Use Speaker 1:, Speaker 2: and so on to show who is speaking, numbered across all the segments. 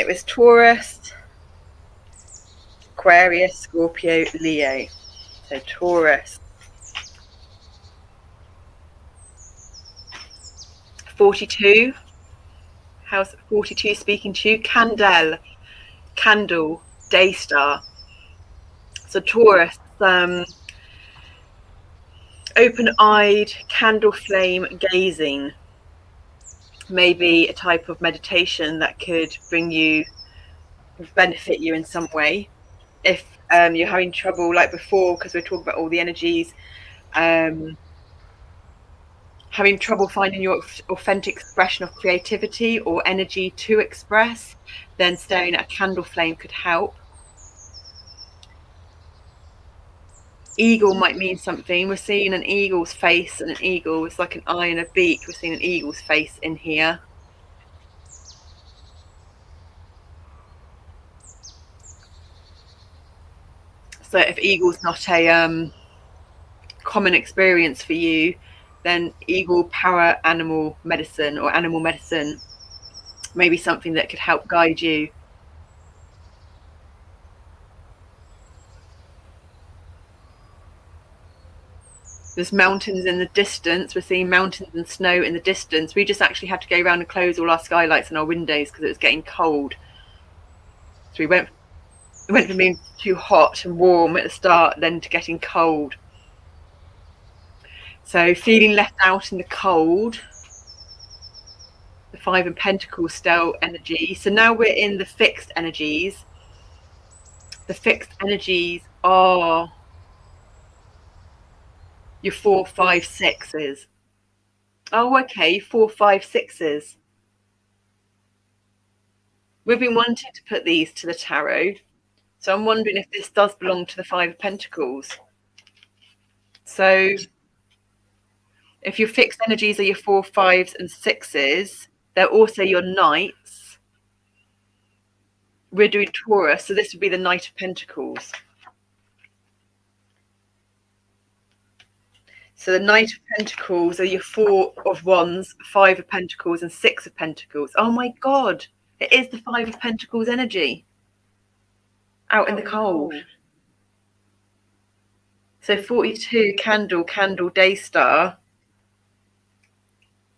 Speaker 1: was Taurus, Aquarius, Scorpio, Leo. So Taurus. 42. House 42 speaking to you. Candle, day star. So Taurus, open-eyed, candle flame gazing. Maybe a type of meditation that could benefit you in some way. If you're having trouble, like before, because we're talking about all the energies, having trouble finding your authentic expression of creativity or energy to express, then staring at a candle flame could help. Eagle might mean something. We're seeing an eagle's face, and an eagle is like an eye and a beak. We're seeing an eagle's face in here. So if eagle's not a common experience for you, then eagle power animal medicine or animal medicine may be something that could help guide you. There's mountains in the distance. We're seeing mountains and snow in the distance. We just actually had to go around and close all our skylights and our windows because it was getting cold. So we went from being too hot and warm at the start, then to getting cold. So feeling left out in the cold. The Five of Pentacles still energy. So now we're in the fixed energies. The fixed energies are your 4, 5, 6s. Oh, okay, 4, 5, 6s. We've been wanting to put these to the tarot. So I'm wondering if this does belong to the Five of Pentacles. So if your fixed energies are your 4, 5s and 6s, they're also your knights. We're doing Taurus, so this would be the Knight of Pentacles. So the Knight of Pentacles are your 4 of Wands, 5 of Pentacles, and 6 of Pentacles. Oh my God, it is the 5 of Pentacles energy out in the cold. So 42 candle, day star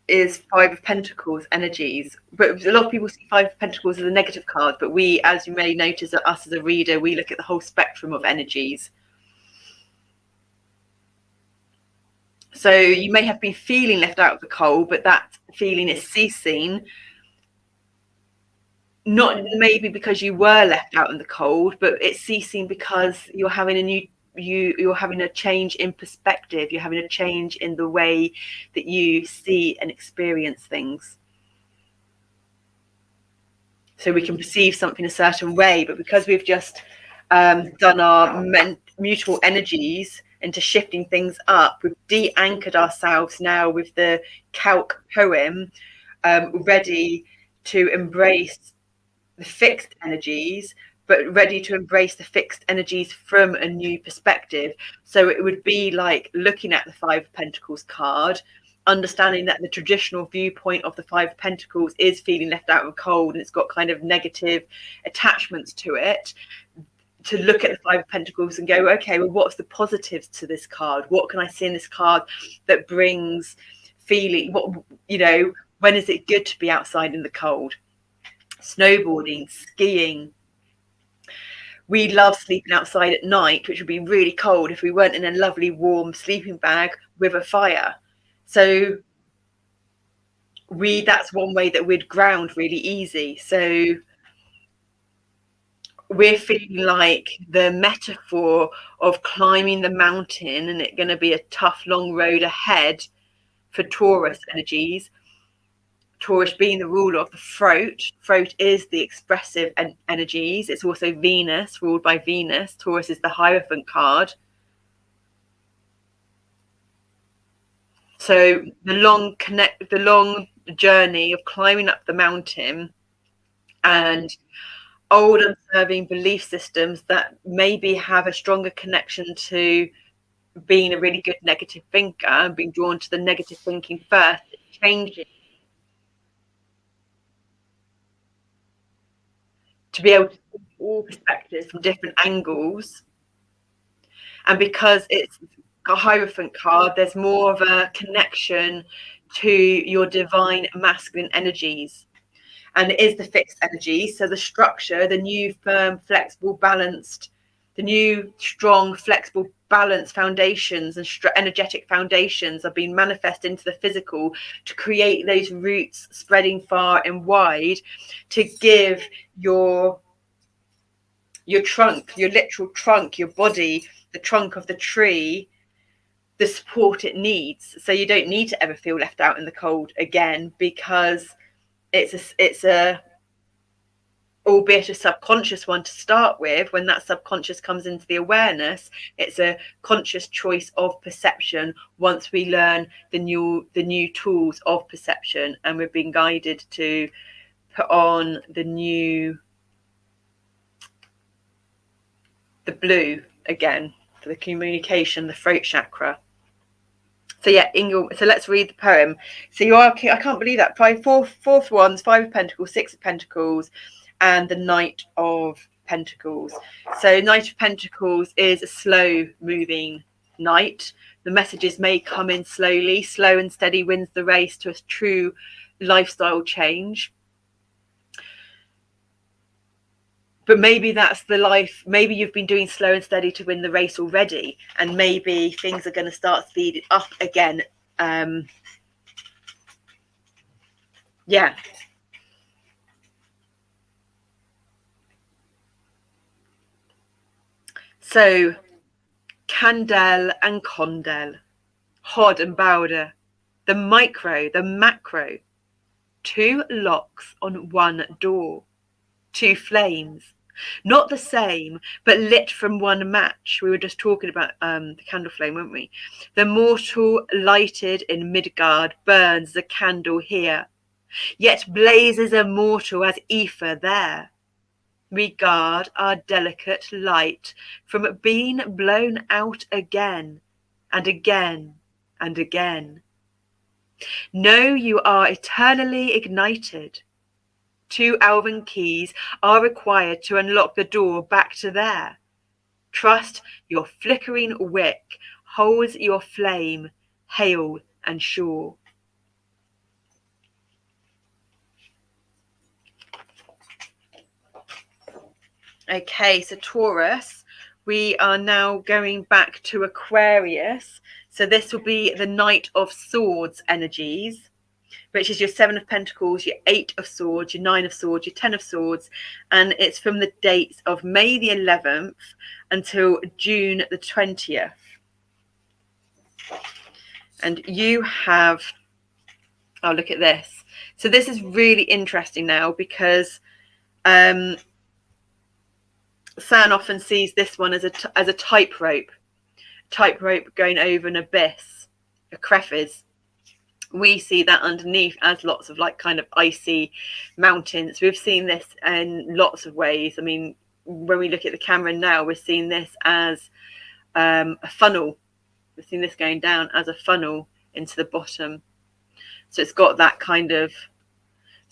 Speaker 1: is 5 of Pentacles energies. But a lot of people see 5 of Pentacles as a negative card, but we, as you may notice, us as a reader, we look at the whole spectrum of energies. So you may have been feeling left out of the cold, but that feeling is ceasing. Not maybe because you were left out in the cold, but it's ceasing because you're having you're having a change in perspective. You're having a change in the way that you see and experience things. So we can perceive something a certain way, but because we've just done our mutual energies into shifting things up, we've de-anchored ourselves now with the Cealc poem, ready to embrace the fixed energies, but ready to embrace the fixed energies from a new perspective. So it would be like looking at the Five of Pentacles card, understanding that the traditional viewpoint of the Five of Pentacles is feeling left out in the cold, and it's got kind of negative attachments to it. To look at the Five of Pentacles and go, okay, well, what's the positives to this card? What can I see in this card that brings feeling? What, you know, when is it good to be outside in the cold? Snowboarding, skiing. We love sleeping outside at night, which would be really cold if we weren't in a lovely warm sleeping bag with a fire. So that's one way that we'd ground really easy. So we're feeling like the metaphor of climbing the mountain, and it's going to be a tough, long road ahead for Taurus energies. Taurus being the ruler of the throat. Throat is the expressive energies. It's also Venus, ruled by Venus. Taurus is the Hierophant card. So the long journey of climbing up the mountain, and old unserving belief systems that maybe have a stronger connection to being a really good negative thinker and being drawn to the negative thinking first, changing. to be able to see all perspectives from different angles. And because it's a Hierophant card, there's more of a connection to your divine masculine energies. And it is the fixed energy. So the structure, the new firm, flexible, balanced, the new strong, flexible, balanced foundations and energetic foundations are being manifest into the physical to create those roots spreading far and wide, to give your trunk, your literal trunk, your body, the trunk of the tree, the support it needs. So you don't need to ever feel left out in the cold again, because it's a albeit a subconscious one to start with. When that subconscious comes into the awareness, it's a conscious choice of perception once we learn the new tools of perception, and we're being guided to put on the blue again for the communication, the throat chakra. So yeah, so let's read the poem. So you are, I can't believe that, fourth ones, 5 of Pentacles, 6 of Pentacles, and the Knight of Pentacles. So Knight of Pentacles is a slow moving knight. The messages may come in slowly. Slow and steady wins the race to a true lifestyle change. But maybe that's the life. Maybe you've been doing slow and steady to win the race already, and maybe things are going to start speeding up again. Yeah. So Candel and Condel, Hod and Bowder, the micro, the macro, 2 locks on 1 door, 2 flames, not the same, but lit from 1 match. We were just talking about the candle flame, weren't we? The mortal lighted in Midgard burns the candle here, yet blazes immortal as ether there. We guard our delicate light from being blown out again and again and again. Know you are eternally ignited. 2 elven keys are required to unlock the door back to there. Trust your flickering wick holds your flame, hale and sure. Okay, so Taurus, we are now going back to Aquarius. So this will be the Knight of Swords energies, which is your 7 of Pentacles, your 8 of Swords, your 9 of Swords, your 10 of Swords. And it's from the dates of May the 11th until June the 20th. And you have, oh, look at this. So this is really interesting now, because San often sees this one as a tightrope going over an abyss, a crevice. We see that underneath as lots of like kind of icy mountains. We've seen this in lots of ways. I mean, when we look at the camera now, we're seeing this as a funnel. We're seeing this going down as a funnel into the bottom. So it's got that kind of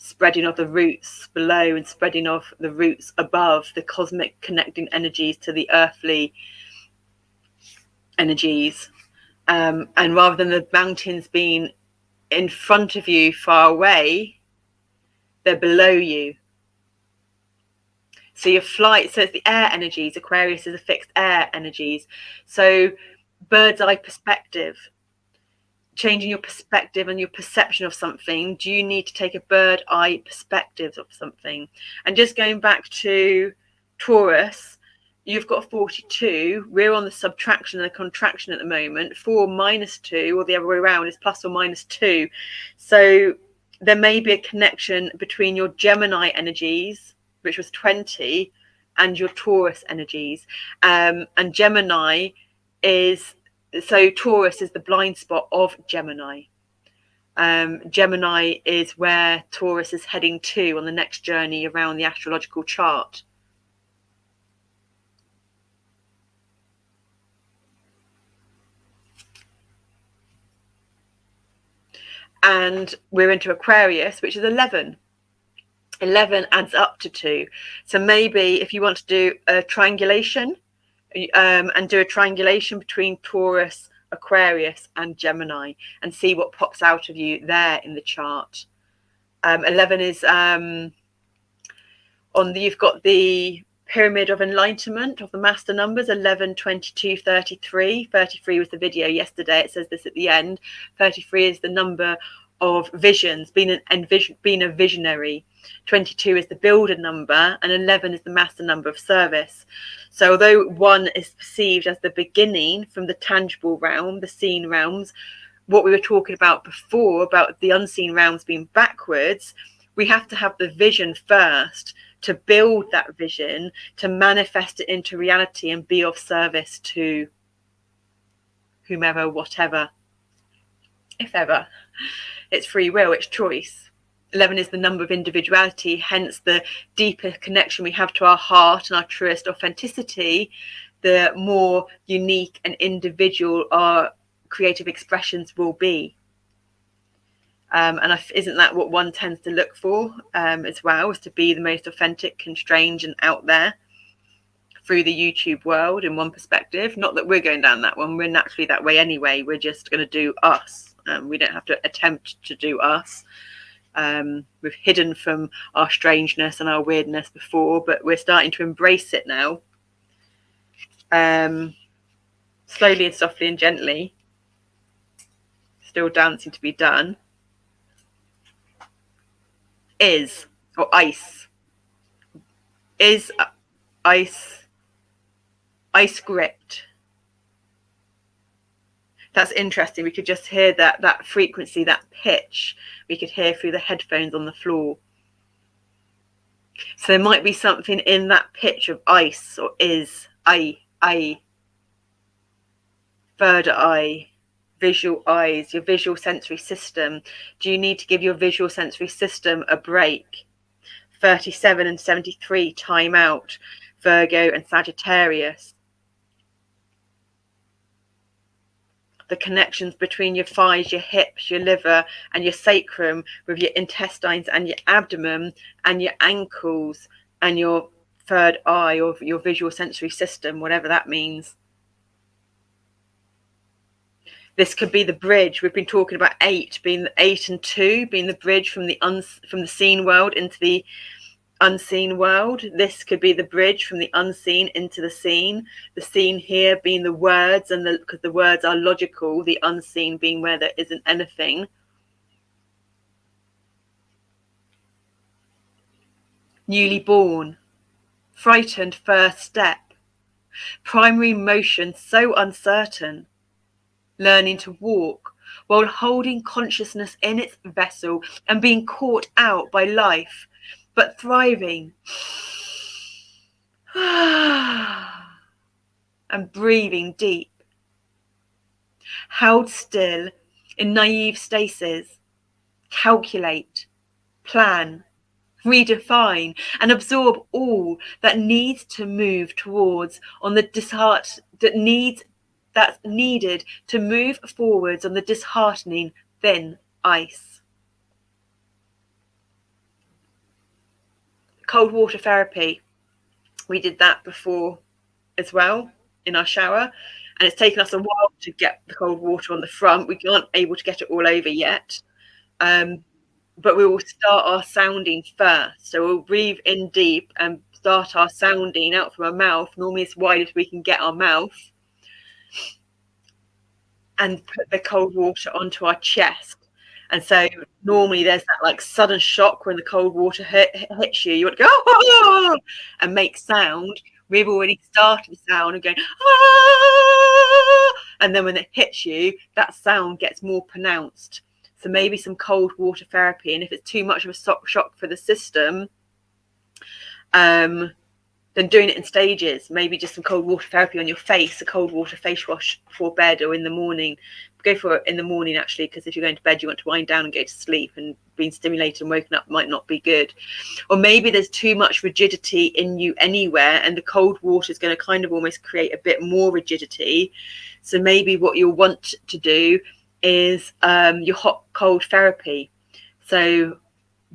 Speaker 1: spreading of the roots below and spreading of the roots above, the cosmic connecting energies to the earthly energies. And rather than the mountains being in front of you far away, they're below you. So your flight, so it's the air energies. Aquarius is a fixed air energies. So bird's eye perspective, changing your perspective and your perception of something. Do you need to take a bird eye perspective of something? And just going back to Taurus, you've got 42. We're on the subtraction and the contraction at the moment. 4 minus 2, or the other way around, is plus or minus 2. So there may be a connection between your Gemini energies, which was 20, and your Taurus energies. And Gemini is, so Taurus is the blind spot of Gemini. Gemini is where Taurus is heading to on the next journey around the astrological chart. And we're into Aquarius, which is 11. 11 adds up to 2. So maybe if you want to do a triangulation, and do a triangulation between Taurus, Aquarius and Gemini, and see what pops out of you there in the chart. 11 is you've got the pyramid of enlightenment of the master numbers: 11, 22, 33. 33 was the video yesterday. It says this at the end. 33 is the number of visions, being a visionary. 22 is the builder number, and 11 is the master number of service. So although 1 is perceived as the beginning from the tangible realm, the seen realms, what we were talking about before about the unseen realms being backwards, we have to have the vision first to build that vision, to manifest it into reality and be of service to whomever, whatever, if ever. It's free will, it's choice. 11 is the number of individuality, hence the deeper connection we have to our heart and our truest authenticity, the more unique and individual our creative expressions will be. And isn't that what one tends to look for as well, is to be the most authentic and strange and out there through the YouTube world in one perspective? Not that we're going down that one, we're naturally that way anyway. We're just going to do us. We don't have to attempt to do us. We've hidden from our strangeness and our weirdness before, but we're starting to embrace it now. Slowly and softly and gently. Still dancing to be done. Is, or ice. Is ice gripped. That's interesting. We could just hear that frequency, that pitch. We could hear through the headphones on the floor. So there might be something in that pitch of ice, or is, third eye, visual eyes, your visual sensory system. Do you need to give your visual sensory system a break? 37 and 73, time out. Virgo and Sagittarius. The connections between your thighs, your hips, your liver and your sacrum, with your intestines and your abdomen and your ankles and your third eye, or your visual sensory system, whatever that means. This could be the bridge. We've been talking about 8 being 8 and 2 being the bridge from the seen world into the unseen world. This could be the bridge from the unseen into the seen. The seen here being the words, and because the words are logical, the unseen being where there isn't anything. Newly born, frightened first step, primary motion so uncertain, learning to walk while holding consciousness in its vessel and being caught out by life, but thriving and breathing deep, held still in naive stasis, calculate, plan, redefine and absorb all that needs to move towards on the that's needed to move forwards on the disheartening thin ice. Cold water therapy. We did that before as well in our shower, and it's taken us a while to get the cold water on the front. We aren't able to get it all over yet, but we will start our sounding first. So we'll breathe in deep and start our sounding out from our mouth, normally as wide as we can get our mouth, and put the cold water onto our chest. And so normally there's that like sudden shock when the cold water hits you. You want to go, oh, and make sound. We've already started the sound and going, ah, and then when it hits you, that sound gets more pronounced. So maybe some cold water therapy. And if it's too much of a shock for the system, then doing it in stages. Maybe just some cold water therapy on your face, a cold water face wash before bed or in the morning. Go for it in the morning, actually, because if you're going to bed, you want to wind down and go to sleep, and being stimulated and woken up might not be good. Or maybe there's too much rigidity in you anywhere, and the cold water is going to kind of almost create a bit more rigidity. So maybe what you'll want to do is your hot cold therapy. So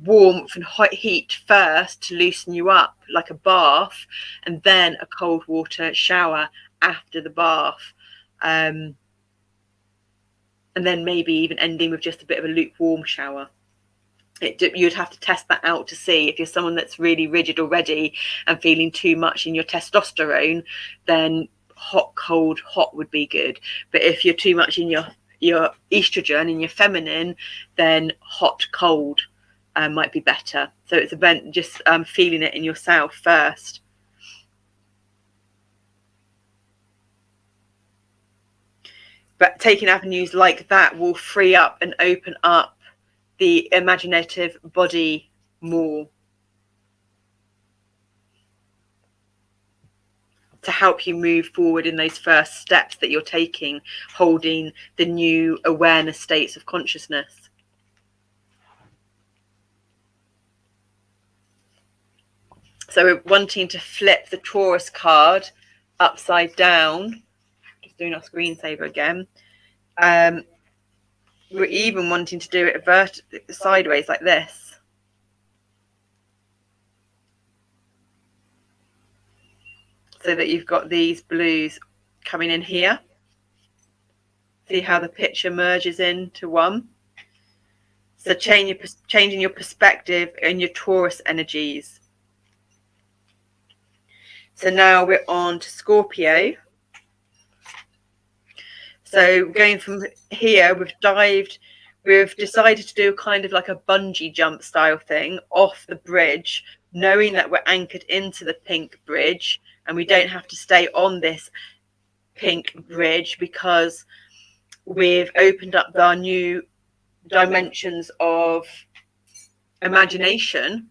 Speaker 1: warmth and hot heat first to loosen you up, like a bath, and then a cold water shower after the bath. And then maybe even ending with just a bit of a lukewarm shower. You'd have to test that out to see if you're someone that's really rigid already and feeling too much in your testosterone, then hot, cold, hot would be good. But if you're too much in your estrogen and your feminine, then hot, cold might be better. So it's about just feeling it in yourself first. But taking avenues like that will free up and open up the imaginative body more, to help you move forward in those first steps that you're taking, holding the new awareness states of consciousness. So we're wanting to flip the Taurus card upside down. Just doing our screensaver again. We're even wanting to do it sideways like this. So that you've got these blues coming in here. See how the picture merges into one. So changing your perspective and your Taurus energies. So now we're on to Scorpio. So going from here, we've decided to do kind of like a bungee jump style thing off the bridge, knowing that we're anchored into the pink bridge and we don't have to stay on this pink bridge because we've opened up our new dimensions of imagination.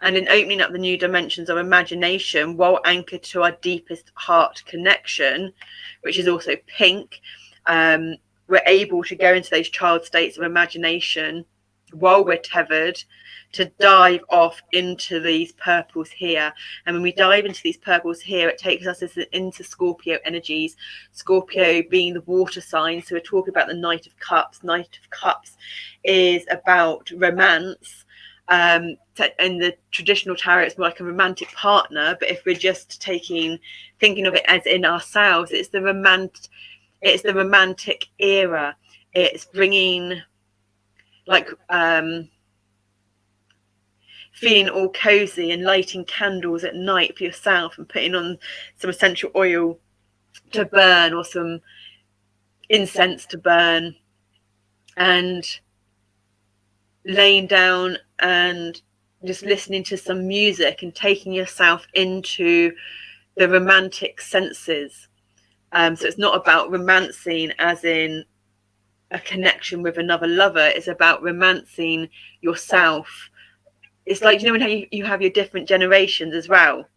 Speaker 1: And in opening up the new dimensions of imagination, while anchored to our deepest heart connection, which is also pink, we're able to go into those child states of imagination while we're tethered, to dive off into these purples here. And when we dive into these purples here, it takes us into Scorpio energies. Scorpio being the water sign. So we're talking about the Knight of Cups. Knight of Cups is about romance. In the traditional tarot, it's more like a romantic partner. But if we're just thinking of it as in ourselves, it's the romantic era. It's bringing like feeling all cozy and lighting candles at night for yourself and putting on some essential oil to burn or some incense to burn and laying down and just listening to some music and taking yourself into the romantic senses. So it's not about romancing as in a connection with another lover. It's about romancing yourself. It's like, you know, when you have your different generations as well.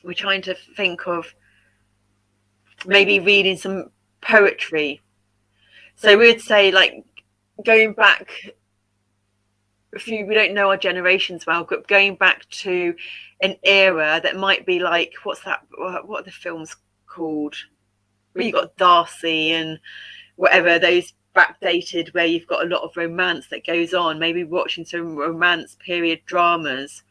Speaker 1: We're trying to think of maybe reading some poetry. So we would say, like, going back we don't know our generations well, but going back to an era that might be like, what are the films called? Where you've got Darcy and whatever, those backdated where you've got a lot of romance that goes on, maybe watching some romance period dramas,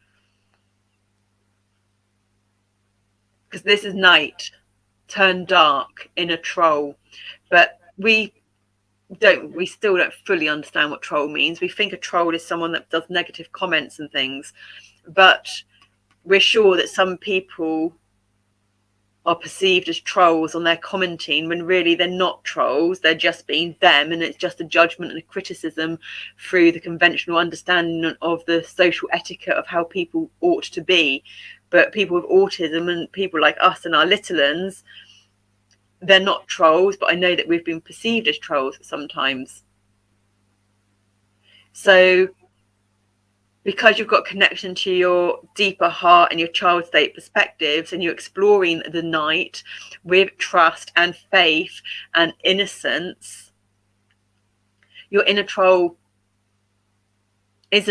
Speaker 1: because this is night turned dark in a troll, but we still don't fully understand what troll means. We think a troll is someone that does negative comments and things, but we're sure that some people are perceived as trolls on their commenting when really they're not trolls. They're just being them, and it's just a judgment and a criticism through the conventional understanding of the social etiquette of how people ought to be. But people with autism and people like us and our little uns, they're not trolls, but I know that we've been perceived as trolls sometimes. So because you've got connection to your deeper heart and your child state perspectives, and you're exploring the night with trust and faith and innocence, your inner troll it's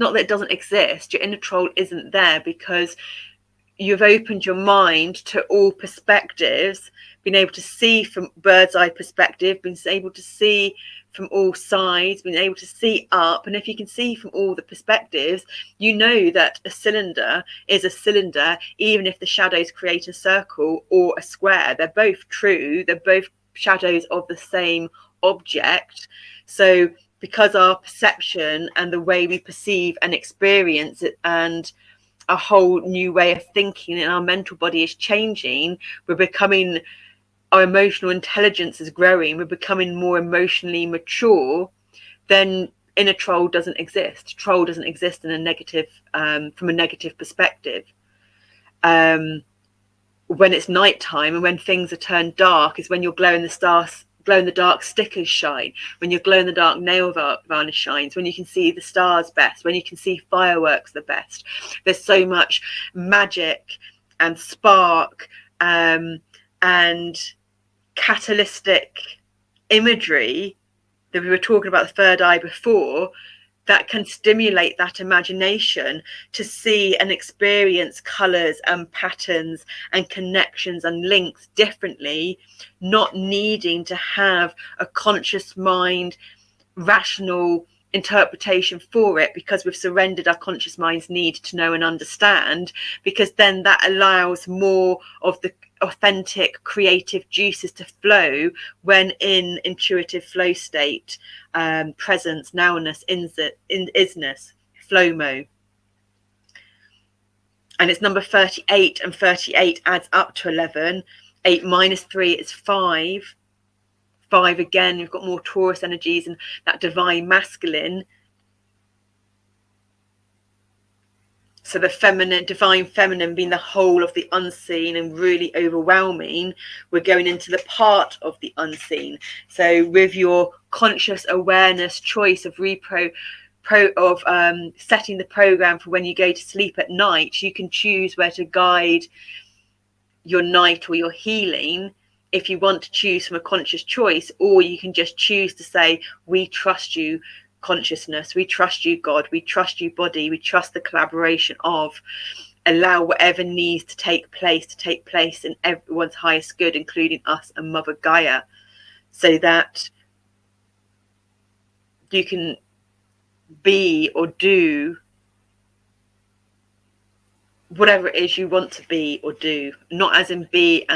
Speaker 1: not that it doesn't exist. Your inner troll isn't there because you've opened your mind to all perspectives, being able to see from bird's eye perspective, being able to see from all sides, being able to see up. And if you can see from all the perspectives, you know that a cylinder is a cylinder, even if the shadows create a circle or a square. They're both true. They're both shadows of the same object. So because our perception and the way we perceive and experience it, and a whole new way of thinking in our mental body is changing, we're becoming, our emotional intelligence is growing, we're becoming more emotionally mature, then inner troll doesn't exist. Troll doesn't exist in a negative, from a negative perspective. When it's nighttime and when things are turned dark is when your glow in the dark stickers shine, when your glow in the dark nail varnish shines, when you can see the stars best, when you can see fireworks the best. There's so much magic and spark and catalytic imagery that we were talking about the third eye before, that can stimulate that imagination to see and experience colors and patterns and connections and links differently, not needing to have a conscious mind, rational interpretation for it, because we've surrendered our conscious mind's need to know and understand, because then that allows more of the authentic creative juices to flow when in intuitive flow state, presence, nowness, isness, flow mode. And it's number 38, and 38 adds up to 11. 8 minus 3 is 5. 5 again, you've got more Taurus energies and that divine masculine. So the feminine, divine feminine being the whole of the unseen and really overwhelming. We're going into the part of the unseen. So with your conscious awareness choice of setting the program for when you go to sleep at night, you can choose where to guide your night or your healing, if you want to choose from a conscious choice, or you can just choose to say, we trust you, consciousness, we trust you, God, we trust you, body, we trust the collaboration of, allow whatever needs to take place in everyone's highest good, including us and Mother Gaia, so that you can be or do whatever it is you want to be or do, not as in be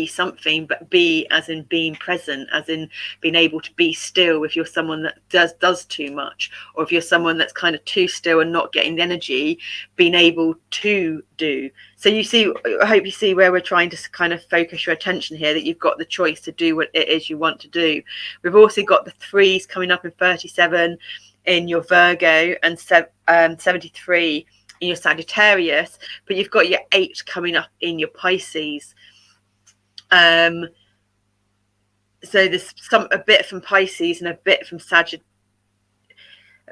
Speaker 1: something, but be as in being present, as in being able to be still if you're someone that does too much, or if you're someone that's kind of too still and not getting the energy, being able to do. So you see, I hope you see where we're trying to kind of focus your attention here, that you've got the choice to do what it is you want to do. We've also got the 3s coming up in 37 in your Virgo, and 73 in your Sagittarius, but you've got your 8 coming up in your Pisces. So there's a bit from Pisces and a bit from Sagittarius.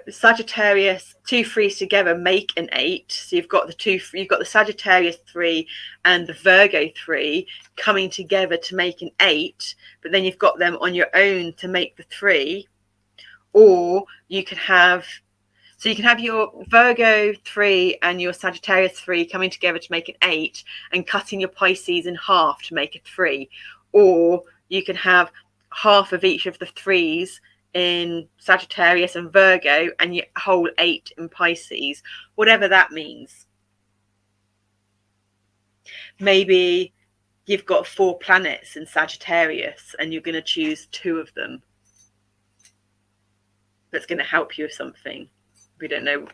Speaker 1: 2 3s together make an 8. So you've got the Sagittarius 3 and the Virgo 3 coming together to make an 8, but then you've got them on your own to make the 3. Or you could have, so you can have your Virgo 3 and your Sagittarius 3 coming together to make an 8, and cutting your Pisces in half to make a 3. Or you can have half of each of the 3s in Sagittarius and Virgo, and your whole 8 in Pisces, whatever that means. Maybe you've got 4 planets in Sagittarius and you're going to choose 2 of them. That's going to help you with something. We don't know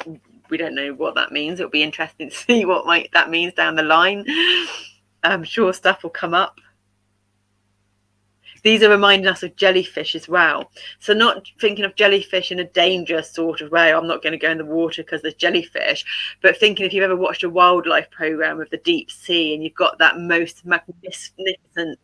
Speaker 1: what that means. It'll be interesting to see what that means down the line. I'm sure stuff will come up. These are reminding us of jellyfish as well. So not thinking of jellyfish in a dangerous sort of way. I'm not going to go in the water because there's jellyfish. But thinking, if you've ever watched a wildlife program of the deep sea, and you've got that most magnificent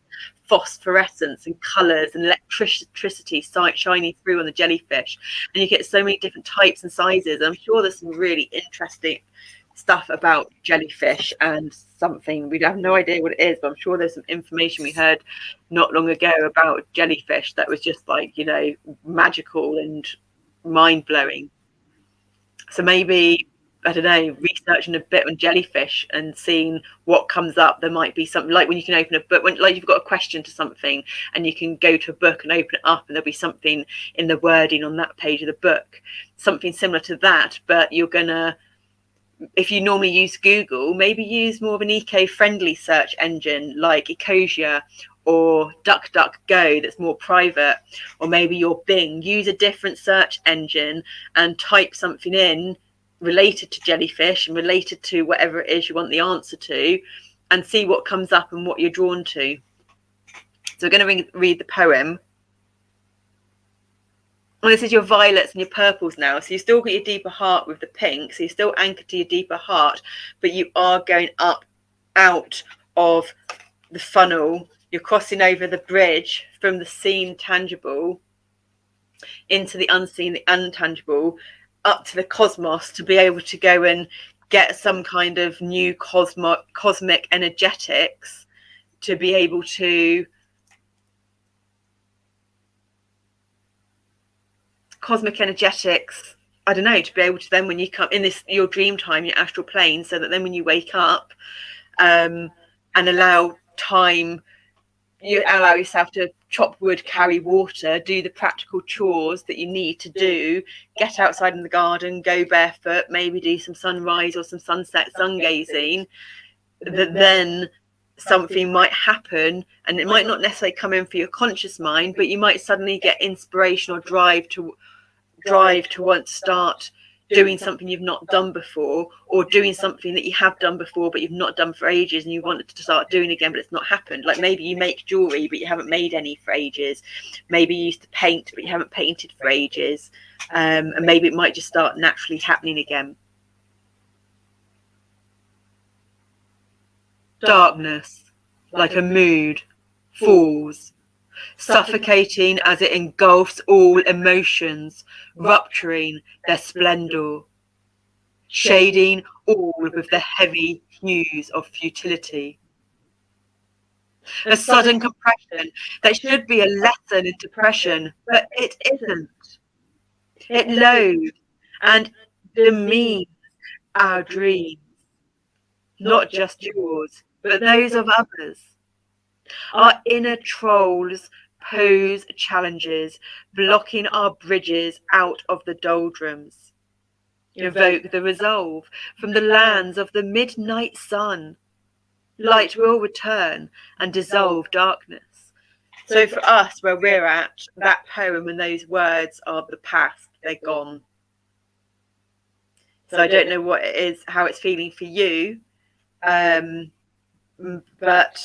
Speaker 1: phosphorescence and colours and electricity shining through on the jellyfish, and you get so many different types and sizes. I'm sure there's some really interesting stuff about jellyfish, and something we have no idea what it is, but I'm sure there's some information we heard not long ago about jellyfish that was just like, you know, magical and mind-blowing. So maybe, I don't know, researching a bit on jellyfish and seeing what comes up. There might be something like when you can open a book, when like you've got a question to something and you can go to a book and open it up and there'll be something in the wording on that page of the book, something similar to that. But you're gonna, if you normally use Google, maybe use more of an eco-friendly search engine like Ecosia or DuckDuckGo that's more private, or maybe your Bing. Use a different search engine and type something in related to jellyfish and related to whatever it is you want the answer to, and see what comes up and what you're drawn to. So we're going to read the poem. Well, this is your violets and your purples now. So you still got your deeper heart with the pink. So you're still anchored to your deeper heart, but you are going up out of the funnel. You're crossing over the bridge from the seen tangible into the unseen, the intangible, up to the cosmos, to be able to go and get some kind of new cosmic energetics, to be able to cosmic energetics, I don't know, to be able to then, when you come in this, your dream time, your astral plane, so that then when you wake up and allow time, you allow yourself to chop wood, carry water, do the practical chores that you need to do, get outside in the garden, go barefoot, maybe do some sunrise or some sunset sun gazing, that then something might happen, and it might not necessarily come in for your conscious mind, but you might suddenly get inspiration or drive to want to start doing something you've not done before, or doing something that you have done before but you've not done for ages and you wanted to start doing again but it's not happened. Like maybe you make jewelry but you haven't made any for ages, maybe you used to paint but you haven't painted for ages, and maybe it might just start naturally happening again. Darkness, like a mood, falls, suffocating as it engulfs all emotions, rupturing their splendor, shading all with the heavy hues of futility. A sudden compression that should be a lesson in depression, but it isn't. It loathes and demeans our dreams, not just yours, but those of others. Our inner trolls pose challenges, blocking our bridges out of the doldrums. Evoke the resolve from the lands of the midnight sun. Light will return and dissolve darkness. So for us, where we're at, that poem and those words are the past. They're gone. So I don't know what it is, how it's feeling for you, but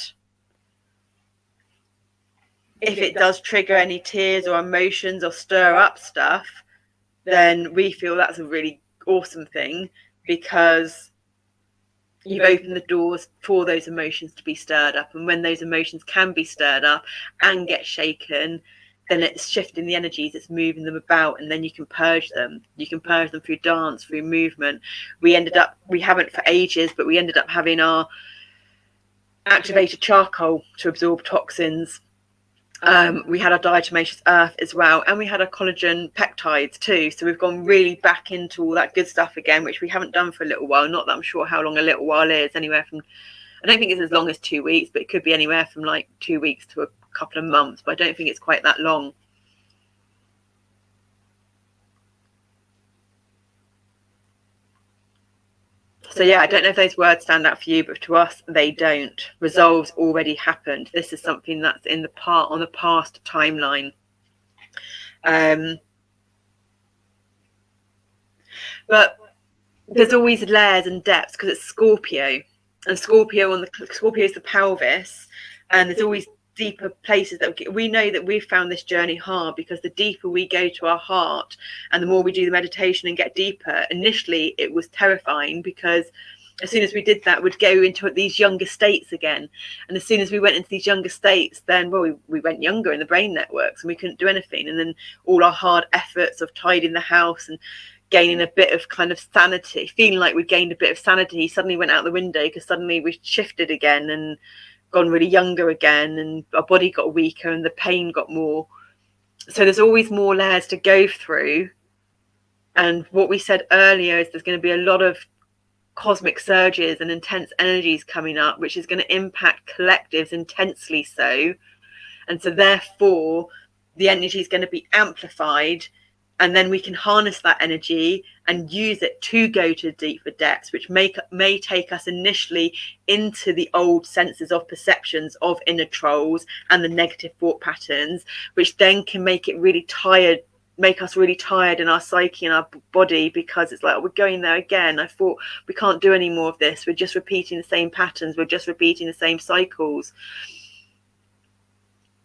Speaker 1: if it does trigger any tears or emotions or stir up stuff, then we feel that's a really awesome thing, because you've opened the doors for those emotions to be stirred up. And when those emotions can be stirred up and get shaken, then it's shifting the energies, it's moving them about, and then you can purge them. You can purge them through dance, through movement. We haven't for ages, but we ended up having our activated charcoal to absorb toxins. We had our diatomaceous earth as well, and we had our collagen peptides too. So we've gone really back into all that good stuff again, which we haven't done for a little while. Not that I'm sure how long a little while is, anywhere from, I don't think it's as long as 2 weeks, but it could be anywhere from like 2 weeks to a couple of months, but I don't think it's quite that long. So yeah, I don't know if those words stand out for you, but to us, they don't. Resolve's already happened. This is something that's in the on the past timeline. But there's always layers and depths, because it's Scorpio, and Scorpio is the pelvis, and there's always deeper places that we know that we've found this journey hard, because the deeper we go to our heart and the more we do the meditation and get deeper. Initially it was terrifying, because as soon as we did that, we'd go into these younger states again, and as soon as we went into these younger states, then we went younger in the brain networks and we couldn't do anything. And then all our hard efforts of tidying the house and gaining a bit of kind of sanity, feeling like we'd gained a bit of sanity, suddenly went out the window, because suddenly we shifted again and gone really younger again, and our body got weaker and the pain got more. So there's always more layers to go through. And what we said earlier is there's going to be a lot of cosmic surges and intense energies coming up, which is going to impact collectives intensely so. And so therefore the energy is going to be amplified, and then we can harness that energy and use it to go to deeper depths, which may take us initially into the old senses of perceptions of inner trolls and the negative thought patterns, which then can make us really tired in our psyche and our body, because it's like, oh, we're going there again. I thought we can't do any more of this. We're just repeating the same patterns. We're just repeating the same cycles.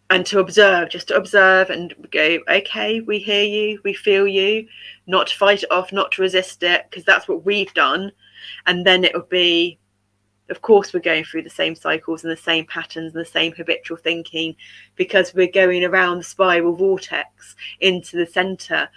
Speaker 1: And just to observe and go, okay, we hear you, we feel you, not to fight it off, not to resist it, because that's what we've done. And then it will be, of course, we're going through the same cycles and the same patterns and the same habitual thinking, because we're going around the spiral vortex into the center.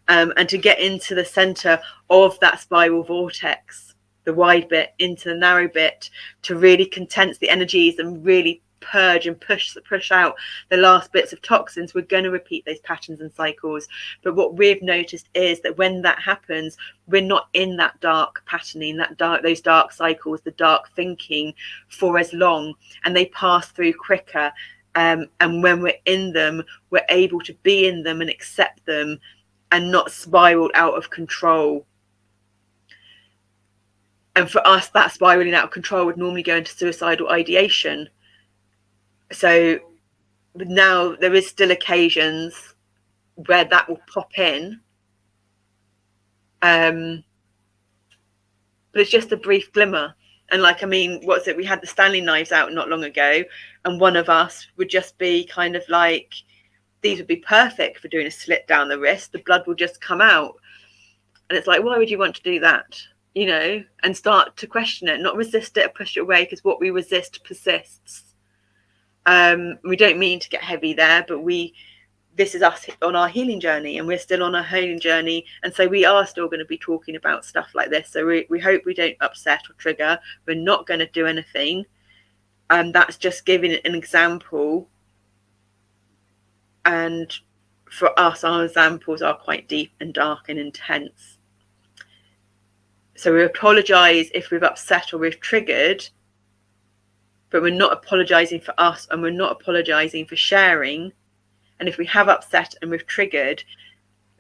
Speaker 1: And to get into the center of that spiral vortex, the wide bit into the narrow bit, to really condense the energies and really purge and push out the last bits of toxins, we're going to repeat those patterns and cycles. But what we've noticed is that when that happens, we're not in that dark patterning, those dark cycles, the dark thinking for as long, and they pass through quicker. And when we're in them, we're able to be in them and accept them and not spiral out of control. And for us, that spiraling out of control would normally go into suicidal ideation. So now there is still occasions where that will pop in, but it's just a brief glimmer. And like, I mean, what's it? We had the Stanley knives out not long ago, and one of us would just be kind of like, these would be perfect for doing a slit down the wrist. The blood will just come out. And it's like, why would you want to do that? You know, and start to question it, not resist it or push it away, because what we resist persists. We don't mean to get heavy there, but this is us on our healing journey, and we're still on our healing journey, and so we are still going to be talking about stuff like this. So we hope we don't upset or trigger. We're not going to do anything, and that's just giving an example. And for us, our examples are quite deep and dark and intense. So we apologize if we've upset or we've triggered, but we're not apologizing for us, and we're not apologizing for sharing. And if we have upset and we've triggered,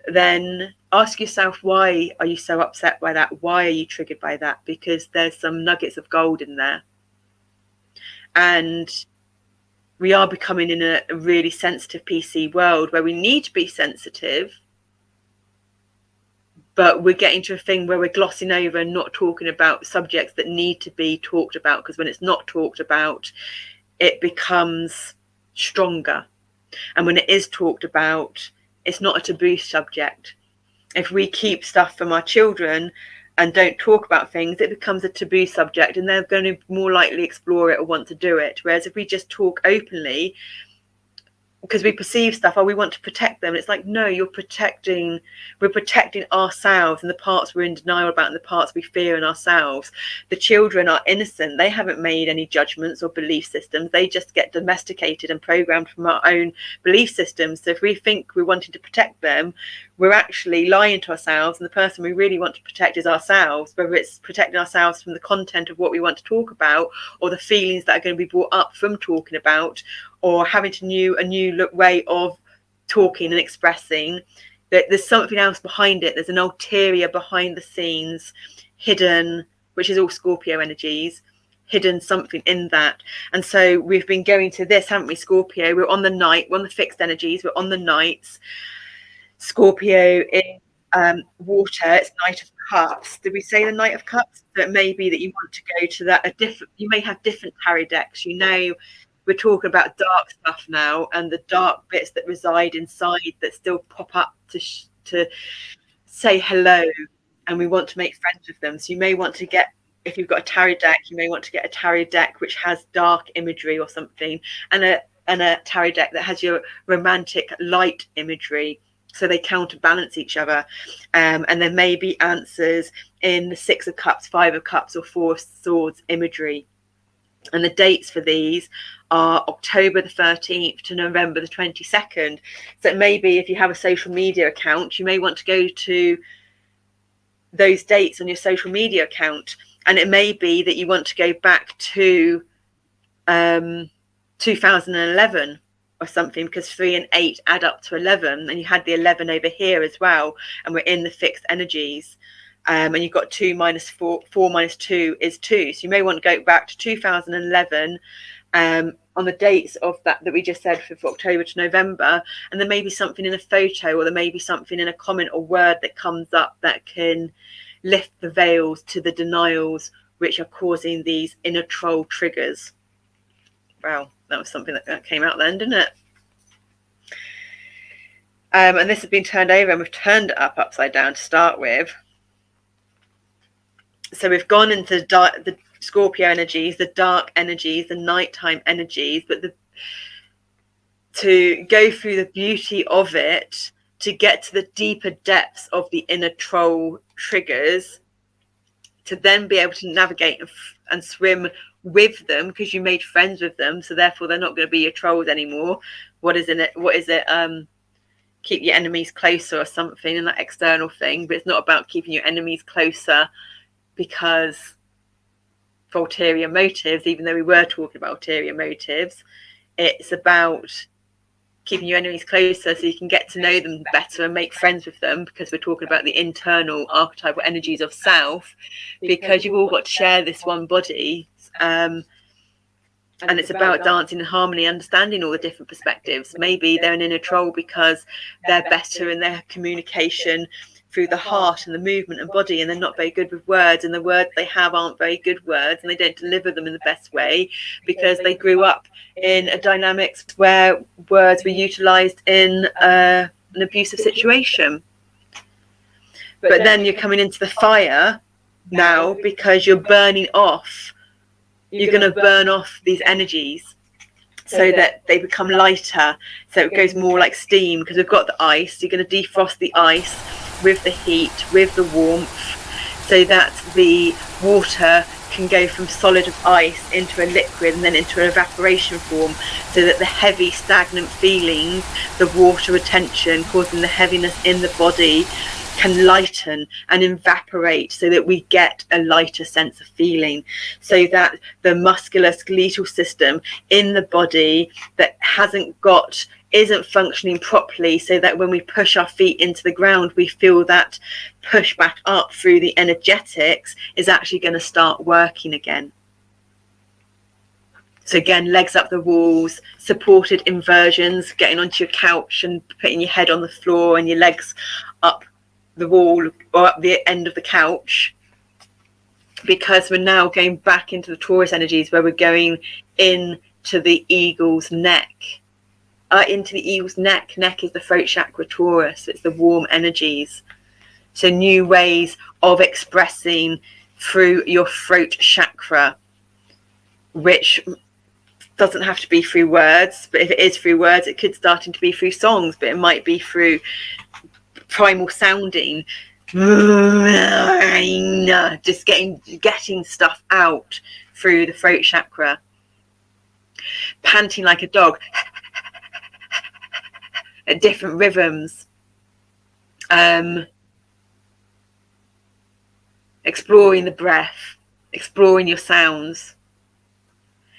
Speaker 1: then ask yourself, why are you so upset by that? Why are you triggered by that? Because there's some nuggets of gold in there. And we are becoming in a really sensitive PC world where we need to be sensitive, but we're getting to a thing where we're glossing over and not talking about subjects that need to be talked about, because when it's not talked about, it becomes stronger. And when it is talked about, it's not a taboo subject. If we keep stuff from our children and don't talk about things, it becomes a taboo subject, and they're going to more likely explore it or want to do it. Whereas if we just talk openly, because we perceive stuff, we want to protect them. It's like, no, we're protecting ourselves and the parts we're in denial about and the parts we fear in ourselves. The children are innocent. They haven't made any judgments or belief systems. They just get domesticated and programmed from our own belief systems. So if we think we're wanting to protect them, we're actually lying to ourselves, and the person we really want to protect is ourselves, whether it's protecting ourselves from the content of what we want to talk about, or the feelings that are going to be brought up from talking about, or having a new way of talking and expressing. That there's something else behind it. There's an ulterior behind the scenes, hidden, which is all Scorpio energies, hidden something in that. And so we've been going to this, haven't we, Scorpio? We're on the night, we're on the fixed energies, we're on the nights. Scorpio in water, it's Knight of Cups. Did we say the Knight of Cups? So it may be that you want to go to that, you may have different tarot decks. You know, we're talking about dark stuff now, and the dark bits that reside inside that still pop up to say hello, and we want to make friends with them. So you may want to get, if you've got a tarot deck, you may want to get a tarot deck which has dark imagery or something, and a tarot deck that has your romantic light imagery, so they counterbalance each other. And there may be answers in the 6 of Cups, 5 of Cups, or 4 of Swords imagery. And the dates for these are October the 13th to November the 22nd. So maybe if you have a social media account, you may want to go to those dates on your social media account And it may be that you want to go back to 2011 or something, because 3 and 8 add up to 11, and you had the 11 over here as well, and we're in the fixed energies. And you've got 2 minus 4, 4 minus 2 is 2. So you may want to go back to 2011 on the dates of that we just said, from October to November, and there may be something in a photo, or there may be something in a comment or word that comes up that can lift the veils to the denials which are causing these inner troll triggers. Wow, that was something that came out then, didn't it? And this has been turned over, and we've turned it upside down to start with. So we've gone into the Scorpio energies, the dark energies, the nighttime energies, but to go through the beauty of it, to get to the deeper depths of the inner troll triggers, to then be able to navigate and swim with them, because you made friends with them, so therefore they're not going to be your trolls anymore. What is it? Keep your enemies closer or something, and that external thing. But it's not about keeping your enemies closer because for ulterior motives, even though we were talking about ulterior motives. It's about keeping your enemies closer so you can get to know them better and make friends with them, because we're talking about the internal archetypal energies of self, because you've all got to share this one body. And it's about dancing in harmony, understanding all the different perspectives. Maybe they're an inner troll because they're better in their communication through the heart and the movement and body, and they're not very good with words, and the words they have aren't very good words, and they don't deliver them in the best way because they grew up in a dynamics where words were utilized in an abusive situation. But then you're coming into the fire now, because you're burning off. You're going to burn off these energies so that they become lighter, so it goes more like steam, because we've got the ice. You're going to defrost the ice with the heat, with the warmth, so that the water can go from solid of ice into a liquid and then into an evaporation form, so that the heavy stagnant feelings, the water retention causing the heaviness in the body, can lighten and evaporate, so that we get a lighter sense of feeling, so that the musculoskeletal system in the body that isn't functioning properly, so that when we push our feet into the ground, we feel that push back up through the energetics is actually going to start working again. So again, legs up the walls, supported inversions, getting onto your couch and putting your head on the floor and your legs up the wall or up the end of the couch, because we're now going back into the Taurus energies, where we're going into the eagle's neck. Into the eagle's neck. Neck is the throat chakra, Taurus. It's the warm energies. So new ways of expressing through your throat chakra, which doesn't have to be through words, but if it is through words, it could start to be through songs, but it might be through primal sounding, just getting stuff out through the throat chakra. Panting like a dog at different rhythms. Exploring the breath, exploring your sounds.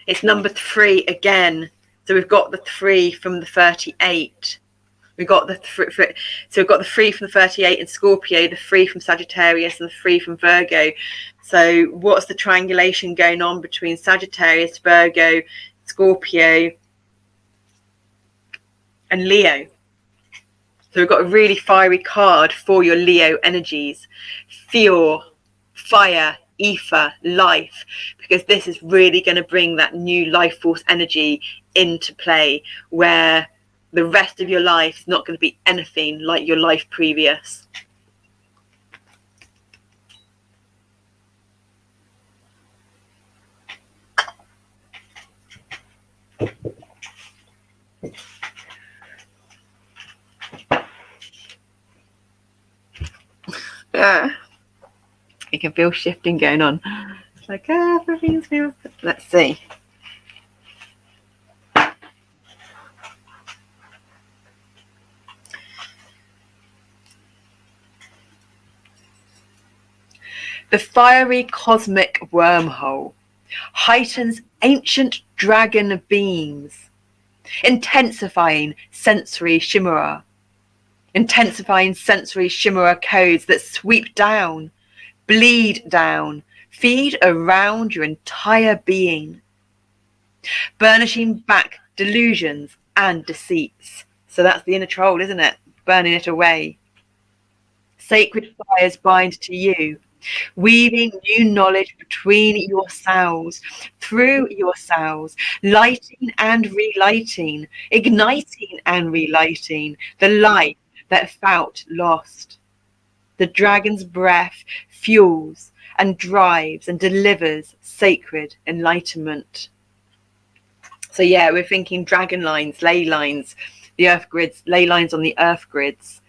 Speaker 1: It's number 3 again. So we've got the 3 from the 38. We've got the 3 from the 38 in Scorpio, the 3 from Sagittarius, and the 3 from Virgo. So what's the triangulation going on between Sagittarius, Virgo, Scorpio, and Leo? So we've got a really fiery card for your Leo energies. Fuel, fire, ether, life, because this is really going to bring that new life force energy into play, where the rest of your life is not going to be anything like your life previous. You can feel shifting going on. It's like everything's feels. Let's see. The fiery cosmic wormhole heightens ancient dragon beams, intensifying sensory chimera codes that sweep down, bleed down, feed around your entire being, burnishing back delusions and deceits. So that's the inner troll, isn't it? Burning it away. Sacred fires bind to you, weaving new knowledge between your cells, through your cells, lighting and relighting, igniting and relighting the light that felt lost. The dragon's breath fuels and drives and delivers sacred enlightenment. So yeah, we're thinking dragon lines, ley lines, the earth grids, ley lines on the earth grids,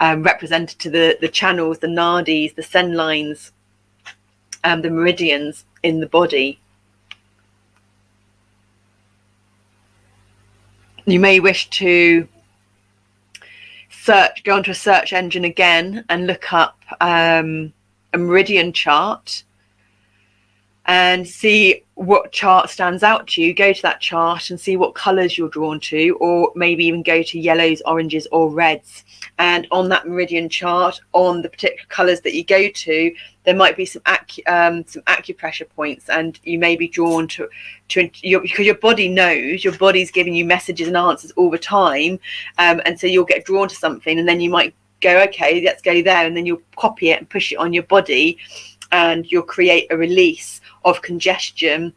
Speaker 1: represented to the channels, the nadis, the sen lines, the meridians in the body. You may wish to go onto a search engine again and look up a meridian chart and see what chart stands out to you. Go to that chart and see what colours you're drawn to, or maybe even go to yellows, oranges or reds. And on that meridian chart, on the particular colours that you go to, there might be some acupressure points, and you may be drawn to because your body knows, your body's giving you messages and answers all the time, and so you'll get drawn to something, and then you might go, okay, let's go there, and then you'll copy it and push it on your body, and you'll create a release of congestion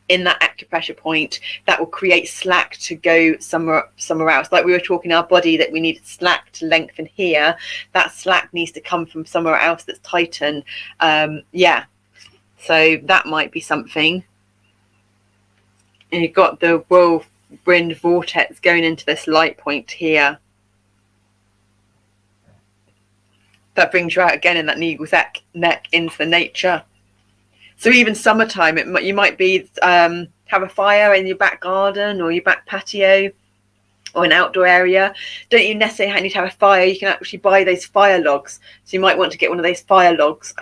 Speaker 1: in that acupressure point that will create slack to go somewhere else. Like we were talking our body that we needed slack to lengthen here, that slack needs to come from somewhere else that's tightened. Yeah, so that might be something. And you've got the whirlwind vortex going into this light point here. That brings you out again in that eagle's neck into the nature. So even summertime, you might be have a fire in your back garden or your back patio or an outdoor area. Don't you necessarily need to have a fire. You can actually buy those fire logs. So you might want to get one of those fire logs.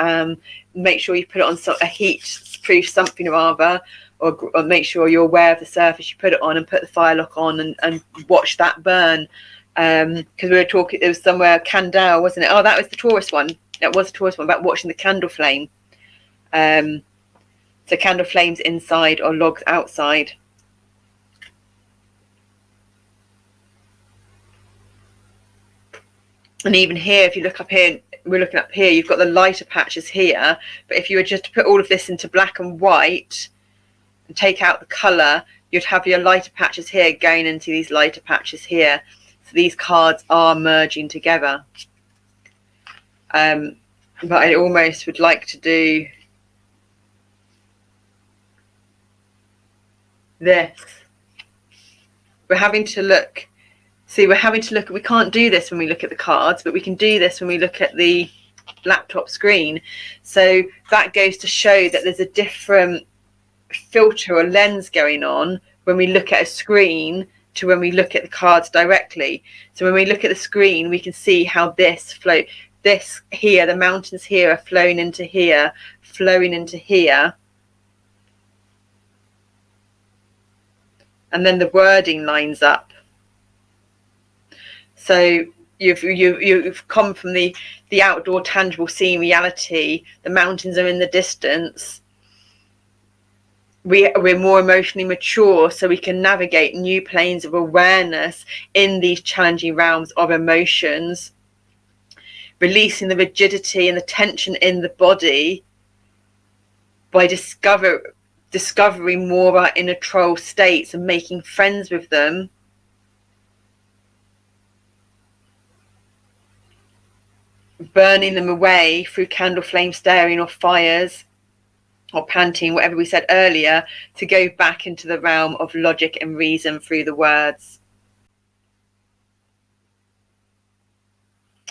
Speaker 1: Make sure you put it on a heat-proof something or other, or make sure you're aware of the surface you put it on, and put the fire log on and watch that burn. Because we were talking, it was somewhere, candle, wasn't it? Oh, that was the Taurus one. That was the Taurus one, about watching the candle flame. So candle flames inside or logs outside. And even here, if you look up here, we're looking up here, you've got the lighter patches here. But if you were just to put all of this into black and white and take out the colour, you'd have your lighter patches here going into these lighter patches here. So these cards are merging together. But I almost would like to do this. We're having to look. See, we're having to look. We can't do this when we look at the cards, but we can do this when we look at the laptop screen. So that goes to show that there's a different filter or lens going on when we look at a screen to when we look at the cards directly. So when we look at the screen, we can see how this flow. This here, the mountains here are flowing into here, flowing into here. And then the wording lines up. So you've come from the outdoor tangible scene reality. The mountains are in the distance. We're more emotionally mature, so we can navigate new planes of awareness in these challenging realms of emotions, releasing the rigidity and the tension in the body by discovering more of our inner troll states and making friends with them. Burning them away through candle flame staring or fires or panting, whatever we said earlier, to go back into the realm of logic and reason through the words.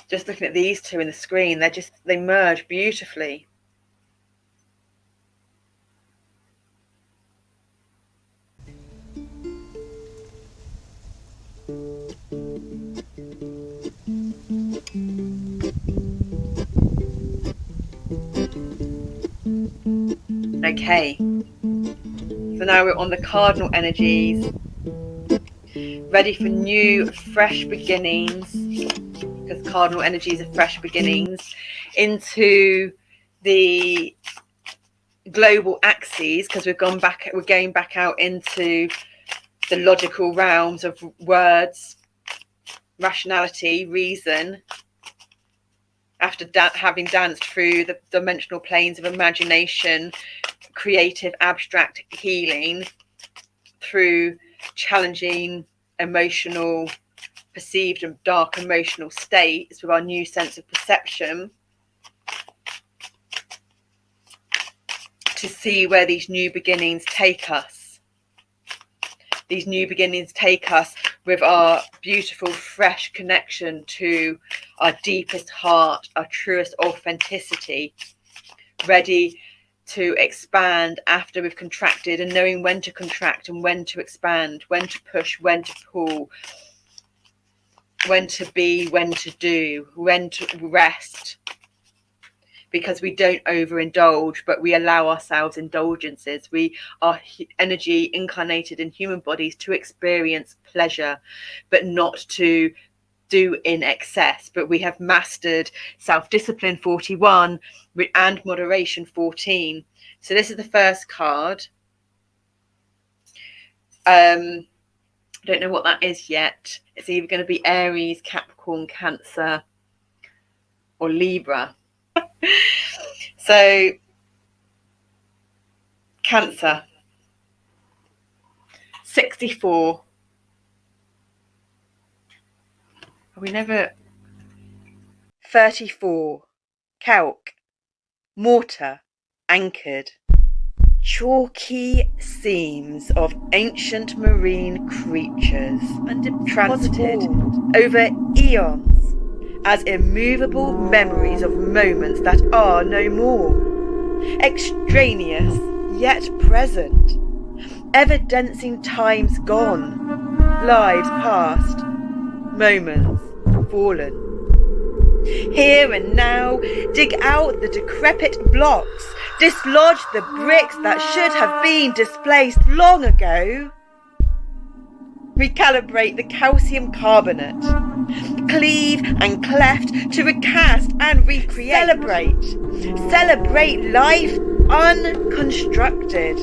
Speaker 1: Just looking at these two in the screen, they merge beautifully. Okay, so now we're on the cardinal energies, ready for new, fresh beginnings, because cardinal energies are fresh beginnings, into the global axes, because we're going back out into the logical realms of words, rationality, reason, after having danced through the dimensional planes of imagination, creative, abstract healing, through challenging emotional, perceived and dark emotional states with our new sense of perception, to see where these new beginnings take us. These new beginnings take us with our beautiful, fresh connection to our deepest heart, our truest authenticity, ready to expand after we've contracted, and knowing when to contract and when to expand, when to push, when to pull, when to be, when to do, when to rest. Because we don't overindulge, but we allow ourselves indulgences. We are energy incarnated in human bodies to experience pleasure, but not to do in excess. But we have mastered self-discipline 41 and moderation 14. So this is the first card. I don't know what that is yet. It's either going to be Aries, Capricorn, Cancer, or Libra. So Cancer, 64. We never. 34. Cealc, Mortar, Anchored. Chalky seams of ancient marine creatures transported over eons as immovable memories of moments that are no more, extraneous yet present, evidencing times gone, lives past, moments fallen. Here and now, dig out the decrepit blocks, dislodge the bricks that should have been displaced long ago. Recalibrate the calcium carbonate, cleave and cleft to recast and recreate. Celebrate life unconstructed,